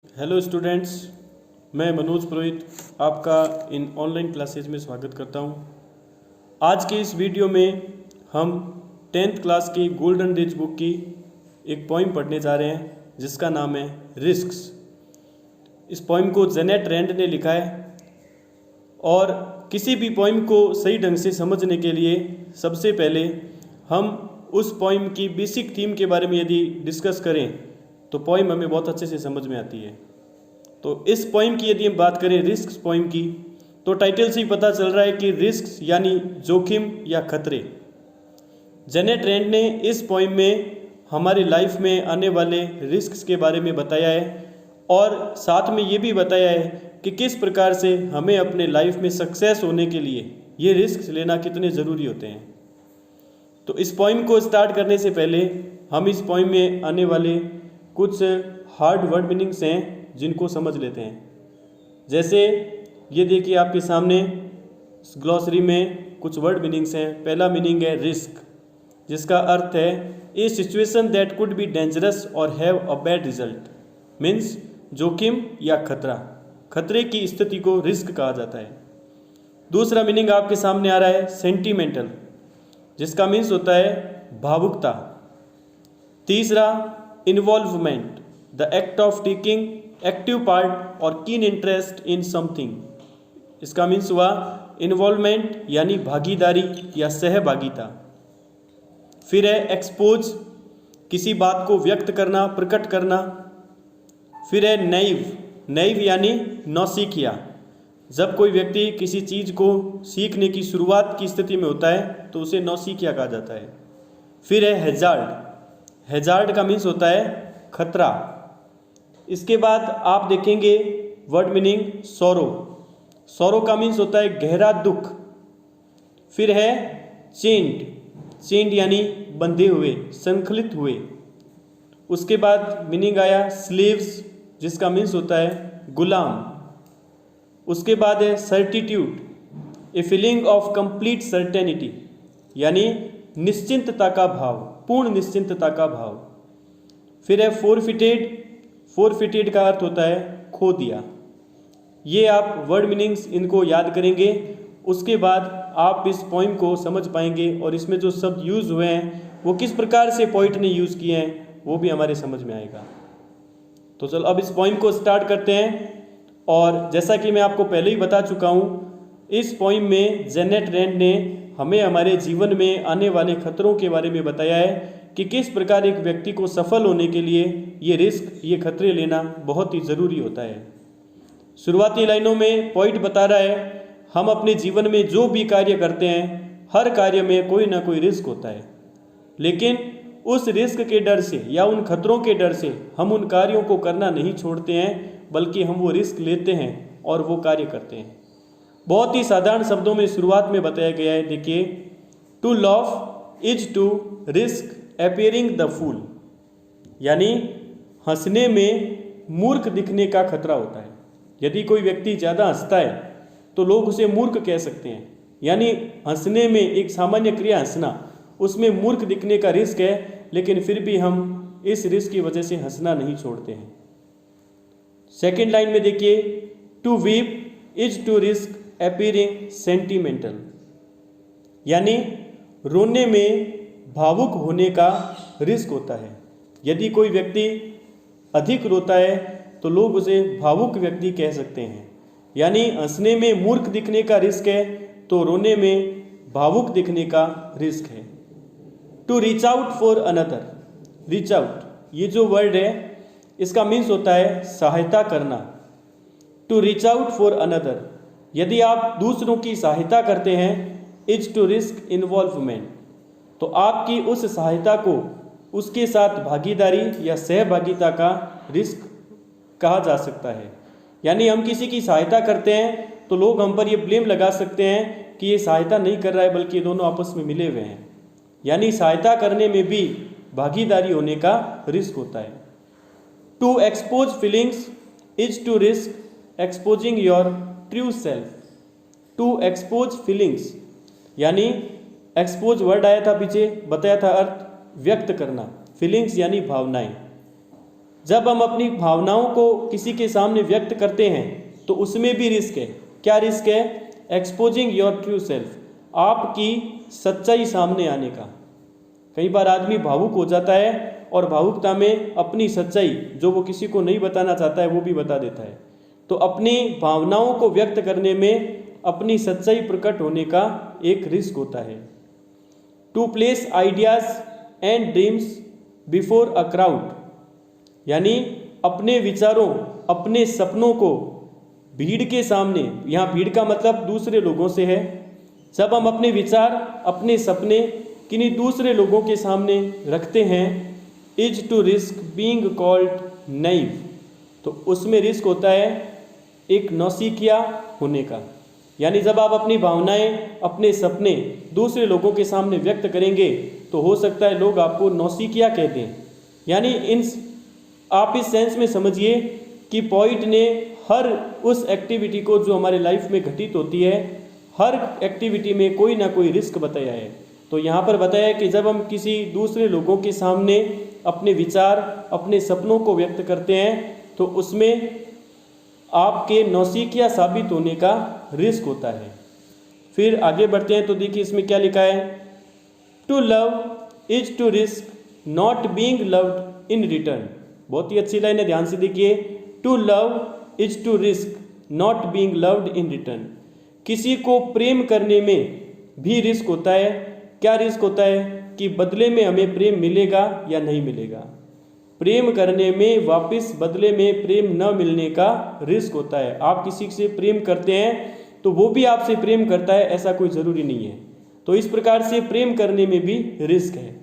Hello students, मैं मनोज पुरोहित आपका इन online classes में स्वागत करता हूं। आज के इस वीडियो में हम 10th क्लास की गोल्डन डेज बुक की एक पोइम पढ़ने जा रहे हैं जिसका नाम है रिस्क्स। इस पोइम को जेनेट रैंड ने लिखा है और किसी भी पोइम को सही ढंग से समझने के लिए सबसे पहले हम उस पोइम की बेसिक थीम के बारे में यदि डिस्कस करें तो पोइम हमें बहुत अच्छे से समझ में आती है। तो इस पोइम की यदि हम बात करें रिस्क पोइम की, तो टाइटल से ही पता चल रहा है कि रिस्क यानी जोखिम या खतरे। जेनेट रैंड ने इस पोइम में हमारी लाइफ में आने वाले रिस्क के बारे में बताया है और साथ में ये भी बताया है कि किस प्रकार से हमें अपने लाइफ में सक्सेस होने के लिए ये रिस्क लेना कितने ज़रूरी होते हैं। तो इस पोइम को स्टार्ट करने से पहले हम इस पोइम में आने वाले कुछ हार्ड वर्ड मीनिंग्स हैं जिनको समझ लेते हैं। जैसे ये देखिए आपके सामने ग्लॉसरी में कुछ वर्ड मीनिंग्स हैं। पहला मीनिंग है रिस्क, जिसका अर्थ है a situation that could be dangerous or have a bad result. Means जोखिम या खतरा, खतरे की स्थिति को रिस्क कहा जाता है। दूसरा मीनिंग आपके सामने आ रहा है सेंटिमेंटल, जिसका मीन्स होता है भावुकता। तीसरा involvement, the act of taking active part और कीन इंटरेस्ट इन समथिंग। इसका मीन्स हुआ इन्वॉल्वमेंट यानी भागीदारी या सहभागिता। फिर है एक्सपोज, किसी बात को व्यक्त करना, प्रकट करना। फिर है नैव, नैव यानी नौसिखिया, जब कोई व्यक्ति किसी चीज़ को सीखने की शुरुआत की स्थिति में होता है तो उसे नौसिखिया कहा जाता है। फिर है हैजार्ड, हैजार्ड का मीन्स होता है खतरा। इसके बाद आप देखेंगे वर्ड मीनिंग सोरो, सोरो का मीन्स होता है गहरा दुख। फिर है चेंड, चेंड यानी बंधे हुए, संकलित हुए। उसके बाद मीनिंग आया स्लेव्स, जिसका मीन्स होता है गुलाम। उसके बाद है certitude, a feeling of complete certainty, यानी निश्चिंतता का भाव, पूर्ण निश्चिंतता का भाव। फिर है फोरफिटेड, फोरफिटेड का अर्थ होता है खो दिया। ये आप वर्ड मीनिंग्स इनको याद करेंगे, उसके बाद आप इस पोइम को समझ पाएंगे और इसमें जो शब्द यूज़ हुए हैं वो किस प्रकार से पोइट ने यूज़ किए हैं वो भी हमारे समझ में आएगा। तो चलो अब इस पोइम को स्टार्ट करते हैं। और जैसा कि मैं आपको पहले ही बता चुका हूँ, इस पोइम में जेनेट रैंड ने हमें हमारे जीवन में आने वाले खतरों के बारे में बताया है कि किस प्रकार एक व्यक्ति को सफल होने के लिए ये रिस्क, ये खतरे लेना बहुत ही ज़रूरी होता है। शुरुआती लाइनों में पॉइंट बता रहा है हम अपने जीवन में जो भी कार्य करते हैं हर कार्य में कोई ना कोई रिस्क होता है, लेकिन उस रिस्क के डर से या उन खतरों के डर से हम उन कार्यों को करना नहीं छोड़ते हैं, बल्कि हम वो रिस्क लेते हैं और वो कार्य करते हैं। बहुत ही साधारण शब्दों में शुरुआत में बताया गया है, देखिए, to laugh is to risk appearing the fool, यानी हंसने में मूर्ख दिखने का खतरा होता है। यदि कोई व्यक्ति ज़्यादा हंसता है तो लोग उसे मूर्ख कह सकते हैं, यानी हंसने में एक सामान्य क्रिया हंसना, उसमें मूर्ख दिखने का रिस्क है, लेकिन फिर भी हम इस रिस्क की वजह से हंसना नहीं छोड़ते हैं। सेकेंड लाइन में देखिए, to weep is to risk appearing sentimental, यानी रोने में भावुक होने का रिस्क होता है। यदि कोई व्यक्ति अधिक रोता है तो लोग उसे भावुक व्यक्ति कह सकते हैं, यानी हंसने में मूर्ख दिखने का रिस्क है तो रोने में भावुक दिखने का रिस्क है। To reach out for another, reach out ये जो वर्ड है इसका मीन्स होता है सहायता करना। To reach out for another, यदि आप दूसरों की सहायता करते हैं, इज टू रिस्क इन्वॉल्वमेंट, तो आपकी उस सहायता को उसके साथ भागीदारी या सहभागिता का रिस्क कहा जा सकता है। यानी हम किसी की सहायता करते हैं तो लोग हम पर ये ब्लेम लगा सकते हैं कि ये सहायता नहीं कर रहा है, बल्कि दोनों आपस में मिले हुए हैं। यानी सहायता करने में भी भागीदारी होने का रिस्क होता है। To expose feelings is to risk exposing your true self. To expose feelings, यानी एक्सपोज वर्ड आया था पीछे, बताया था अर्थ व्यक्त करना, फीलिंग्स यानी भावनाएं। जब हम अपनी भावनाओं को किसी के सामने व्यक्त करते हैं तो उसमें भी रिस्क है। क्या रिस्क है? एक्सपोजिंग योर ट्रू सेल्फ, आपकी सच्चाई सामने आने का। कई बार आदमी भावुक हो जाता है और भावुकता में अपनी सच्चाई जो वो किसी को नहीं बताना चाहता है वो भी बता देता है। तो अपनी भावनाओं को व्यक्त करने में अपनी सच्चाई प्रकट होने का एक रिस्क होता है। To place ideas and dreams before a crowd, यानी अपने विचारों, अपने सपनों को भीड़ के सामने, यहाँ भीड़ का मतलब दूसरे लोगों से है। जब हम अपने विचार, अपने सपने किन्हीं दूसरे लोगों के सामने रखते हैं, is to risk being called naive, तो उसमें रिस्क होता है एक नौसिखिया होने का। यानी जब आप अपनी भावनाएं, अपने सपने दूसरे लोगों के सामने व्यक्त करेंगे तो हो सकता है लोग आपको नौसिखिया कह दें। यानी आप इस सेंस में समझिए कि पोइट ने हर उस एक्टिविटी को जो हमारे लाइफ में घटित होती है, हर एक्टिविटी में कोई ना कोई रिस्क बताया है। तो यहाँ पर बताया है कि जब हम किसी दूसरे लोगों के सामने अपने विचार, अपने सपनों को व्यक्त करते हैं तो उसमें आपके नौसिखिया साबित होने का रिस्क होता है। फिर आगे बढ़ते हैं तो देखिए इसमें क्या लिखा है, to love is to risk not being loved in return. बहुत ही अच्छी लाइन है, ध्यान से देखिए। To love is to risk not being loved in return, किसी को प्रेम करने में भी रिस्क होता है। क्या रिस्क होता है? कि बदले में हमें प्रेम मिलेगा या नहीं मिलेगा। प्रेम करने में वापस बदले में प्रेम न मिलने का रिस्क होता है। आप किसी से प्रेम करते हैं तो वो भी आपसे प्रेम करता है, ऐसा कोई ज़रूरी नहीं है। तो इस प्रकार से प्रेम करने में भी रिस्क है।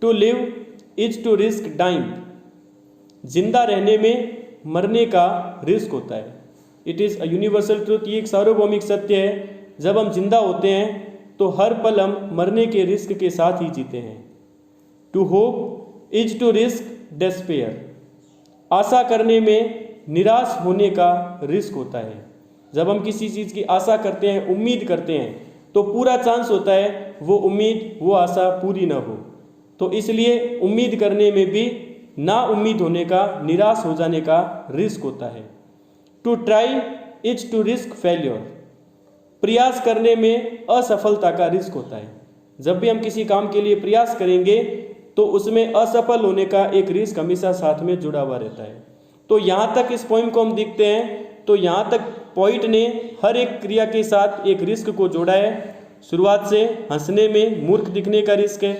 To live is to risk dying, जिंदा रहने में मरने का रिस्क होता है। It is a universal truth, ये एक सार्वभौमिक सत्य है। जब हम जिंदा होते हैं तो हर पल हम मरने के रिस्क के साथ ही जीते हैं। To hope is to risk despair, आशा करने में निराश होने का रिस्क होता है। जब हम किसी चीज़ की आशा करते हैं, उम्मीद करते हैं, तो पूरा चांस होता है वो उम्मीद, वो आशा पूरी ना हो। तो इसलिए उम्मीद करने में भी ना उम्मीद होने का, निराश हो जाने का रिस्क होता है। To try is to risk failure, प्रयास करने में असफलता का रिस्क होता है। जब भी हम किसी काम के लिए प्रयास करेंगे तो उसमें असफल होने का एक रिस्क हमेशा साथ में जुड़ा हुआ रहता है। तो यहाँ तक इस पोइम को हम देखते हैं तो यहाँ तक पोइट ने हर एक क्रिया के साथ एक रिस्क को जोड़ा है। शुरुआत से हंसने में मूर्ख दिखने का रिस्क है,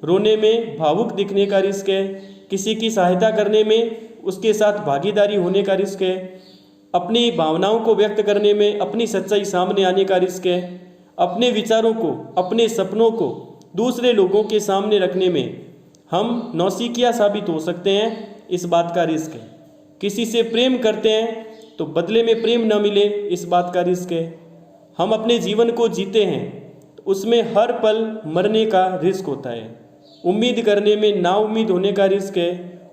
रोने में भावुक दिखने का रिस्क है, किसी की सहायता करने में उसके साथ भागीदारी होने का रिस्क है, अपनी भावनाओं को व्यक्त करने में अपनी सच्चाई सामने आने का रिस्क है, अपने विचारों को, अपने सपनों को दूसरे लोगों के सामने रखने में हम नौसिखिया साबित हो सकते हैं, इस बात का रिस्क है। किसी से प्रेम करते हैं तो बदले में प्रेम न मिले, इस बात का रिस्क है। हम अपने जीवन को जीते हैं तो उसमें हर पल मरने का रिस्क होता है। उम्मीद करने में नाउम्मीद होने का रिस्क है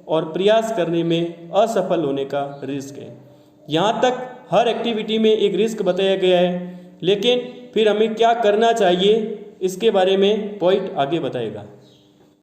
और प्रयास करने में असफल होने का रिस्क है। यहाँ तक हर एक्टिविटी में एक रिस्क बताया गया है, लेकिन फिर हमें क्या करना चाहिए इसके बारे में पोइट आगे बताएगा।